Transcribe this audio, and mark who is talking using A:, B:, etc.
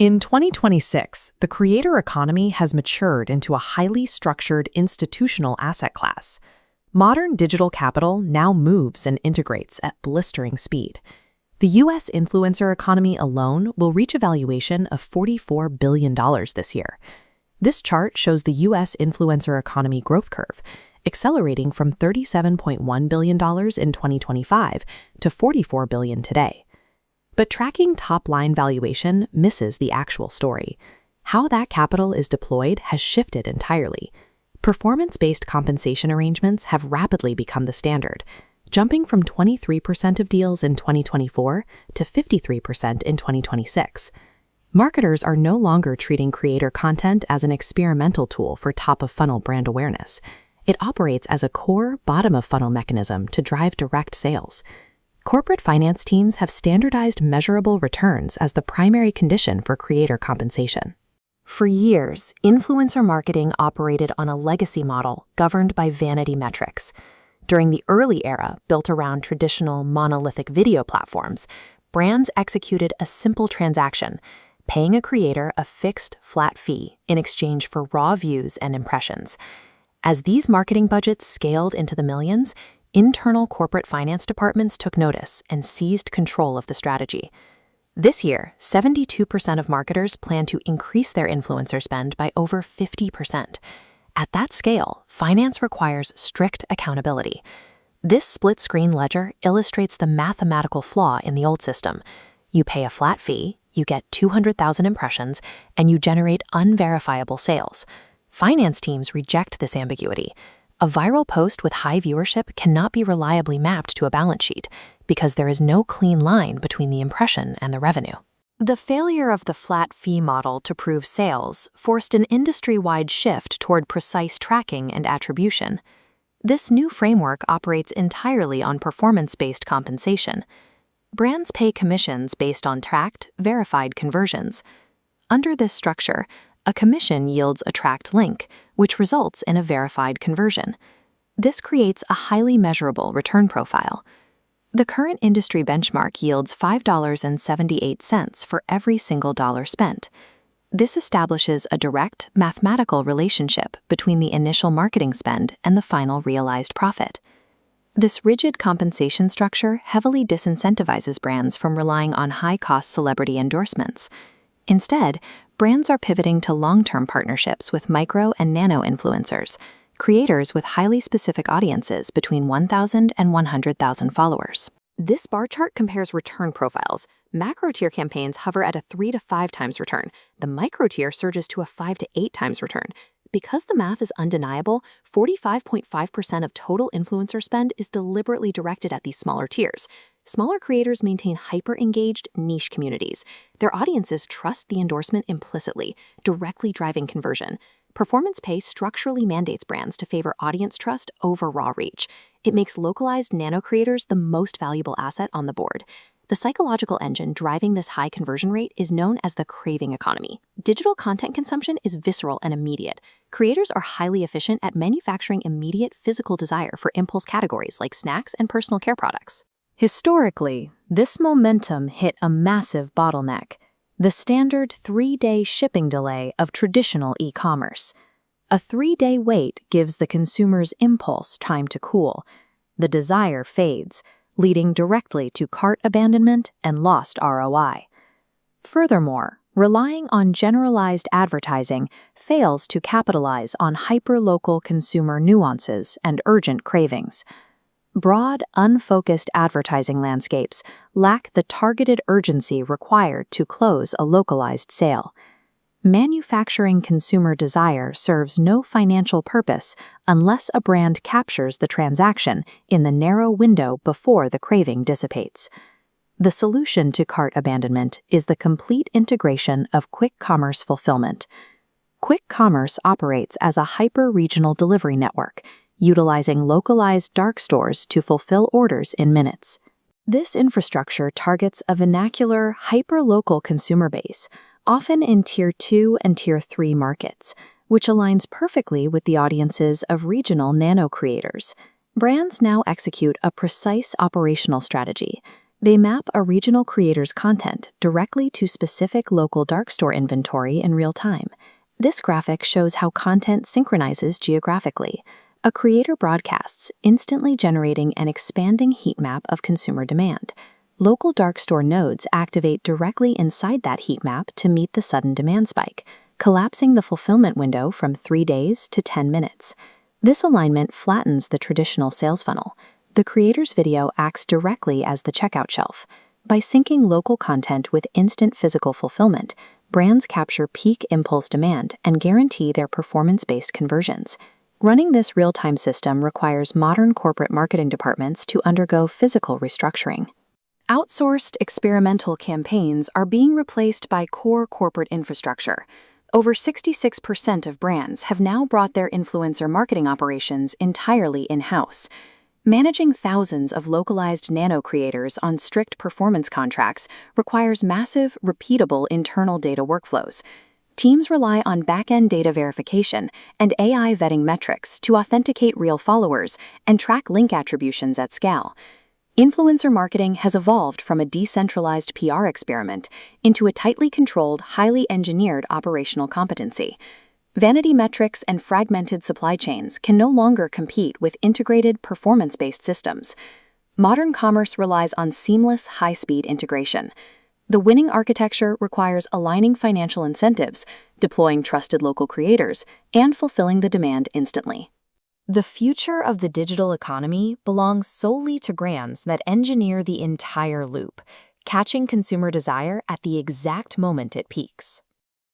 A: In 2026, the creator economy has matured into a highly structured institutional asset class. Modern digital capital now moves and integrates at blistering speed. The U.S. influencer economy alone will reach a valuation of $44 billion this year. This chart shows the U.S. influencer economy growth curve, accelerating from $37.1 billion in 2025 to $44 billion today. But tracking top-line valuation misses the actual story. How that capital is deployed has shifted entirely. Performance-based compensation arrangements have rapidly become the standard, jumping from 23% of deals in 2024 to 53% in 2026. Marketers are no longer treating creator content as an experimental tool for top-of-funnel brand awareness. It operates as a core bottom-of-funnel mechanism to drive direct sales. Corporate finance teams have standardized measurable returns as the primary condition for creator compensation. For years, influencer marketing operated on a legacy model governed by vanity metrics. During the early era, built around traditional monolithic video platforms, brands executed a simple transaction, paying a creator a fixed, flat fee in exchange for raw views and impressions. As these marketing budgets scaled into the millions, internal corporate finance departments took notice and seized control of the strategy. This year, 72% of marketers plan to increase their influencer spend by over 50%. At that scale, finance requires strict accountability. This split-screen ledger illustrates the mathematical flaw in the old system. You pay a flat fee, you get 200,000 impressions, and you generate unverifiable sales. Finance teams reject this ambiguity. A viral post with high viewership cannot be reliably mapped to a balance sheet because there is no clean line between the impression and the revenue. The failure of the flat fee model to prove sales forced an industry-wide shift toward precise tracking and attribution. This new framework operates entirely on performance-based compensation. Brands pay commissions based on tracked, verified conversions. Under this structure, a commission yields a tracked link, which results in a verified conversion. This creates a highly measurable return profile. The current industry benchmark yields $5.78 for every single dollar spent. This establishes a direct, mathematical relationship between the initial marketing spend and the final realized profit. This rigid compensation structure heavily disincentivizes brands from relying on high-cost celebrity endorsements. Instead, brands are pivoting to long-term partnerships with micro and nano influencers, creators with highly specific audiences between 1,000 and 100,000 followers. This bar chart compares return profiles. Macro-tier campaigns hover at a 3 to 5 times return. The micro-tier surges to a 5 to 8 times return. Because the math is undeniable, 45.5% of total influencer spend is deliberately directed at these smaller tiers. Smaller creators maintain hyper-engaged niche communities. Their audiences trust the endorsement implicitly, directly driving conversion. Performance pay structurally mandates brands to favor audience trust over raw reach. It makes localized nano creators the most valuable asset on the board. The psychological engine driving this high conversion rate is known as the craving economy. Digital content consumption is visceral and immediate. Creators are highly efficient at manufacturing immediate physical desire for impulse categories like snacks and personal care products. Historically, this momentum hit a massive bottleneck: the standard 3-day shipping delay of traditional e-commerce. A 3-day wait gives the consumer's impulse time to cool. The desire fades, leading directly to cart abandonment and lost ROI. Furthermore, relying on generalized advertising fails to capitalize on hyper-local consumer nuances and urgent cravings. Broad, unfocused advertising landscapes lack the targeted urgency required to close a localized sale. Manufacturing consumer desire serves no financial purpose unless a brand captures the transaction in the narrow window before the craving dissipates. The solution to cart abandonment is the complete integration of quick commerce fulfillment. Quick commerce operates as a hyper-regional delivery network, utilizing localized dark stores to fulfill orders in minutes. This infrastructure targets a vernacular, hyper-local consumer base, often in Tier 2 and Tier 3 markets, which aligns perfectly with the audiences of regional nano creators. Brands now execute a precise operational strategy. They map a regional creator's content directly to specific local dark store inventory in real time. This graphic shows how content synchronizes geographically. A creator broadcasts, instantly generating an expanding heat map of consumer demand. Local dark store nodes activate directly inside that heat map to meet the sudden demand spike, collapsing the fulfillment window from 3 days to 10 minutes. This alignment flattens the traditional sales funnel. The creator's video acts directly as the checkout shelf. By syncing local content with instant physical fulfillment, brands capture peak impulse demand and guarantee their performance-based conversions. Running this real-time system requires modern corporate marketing departments to undergo physical restructuring. Outsourced experimental campaigns are being replaced by core corporate infrastructure. Over 66% of brands have now brought their influencer marketing operations entirely in-house. Managing thousands of localized nano-creators on strict performance contracts requires massive, repeatable internal data workflows. Teams rely on back-end data verification and AI vetting metrics to authenticate real followers and track link attributions at scale. Influencer marketing has evolved from a decentralized PR experiment into a tightly controlled, highly engineered operational competency. Vanity metrics and fragmented supply chains can no longer compete with integrated, performance-based systems. Modern commerce relies on seamless, high-speed integration. The winning architecture requires aligning financial incentives, deploying trusted local creators, and fulfilling the demand instantly. The future of the digital economy belongs solely to brands that engineer the entire loop, catching consumer desire at the exact moment it peaks.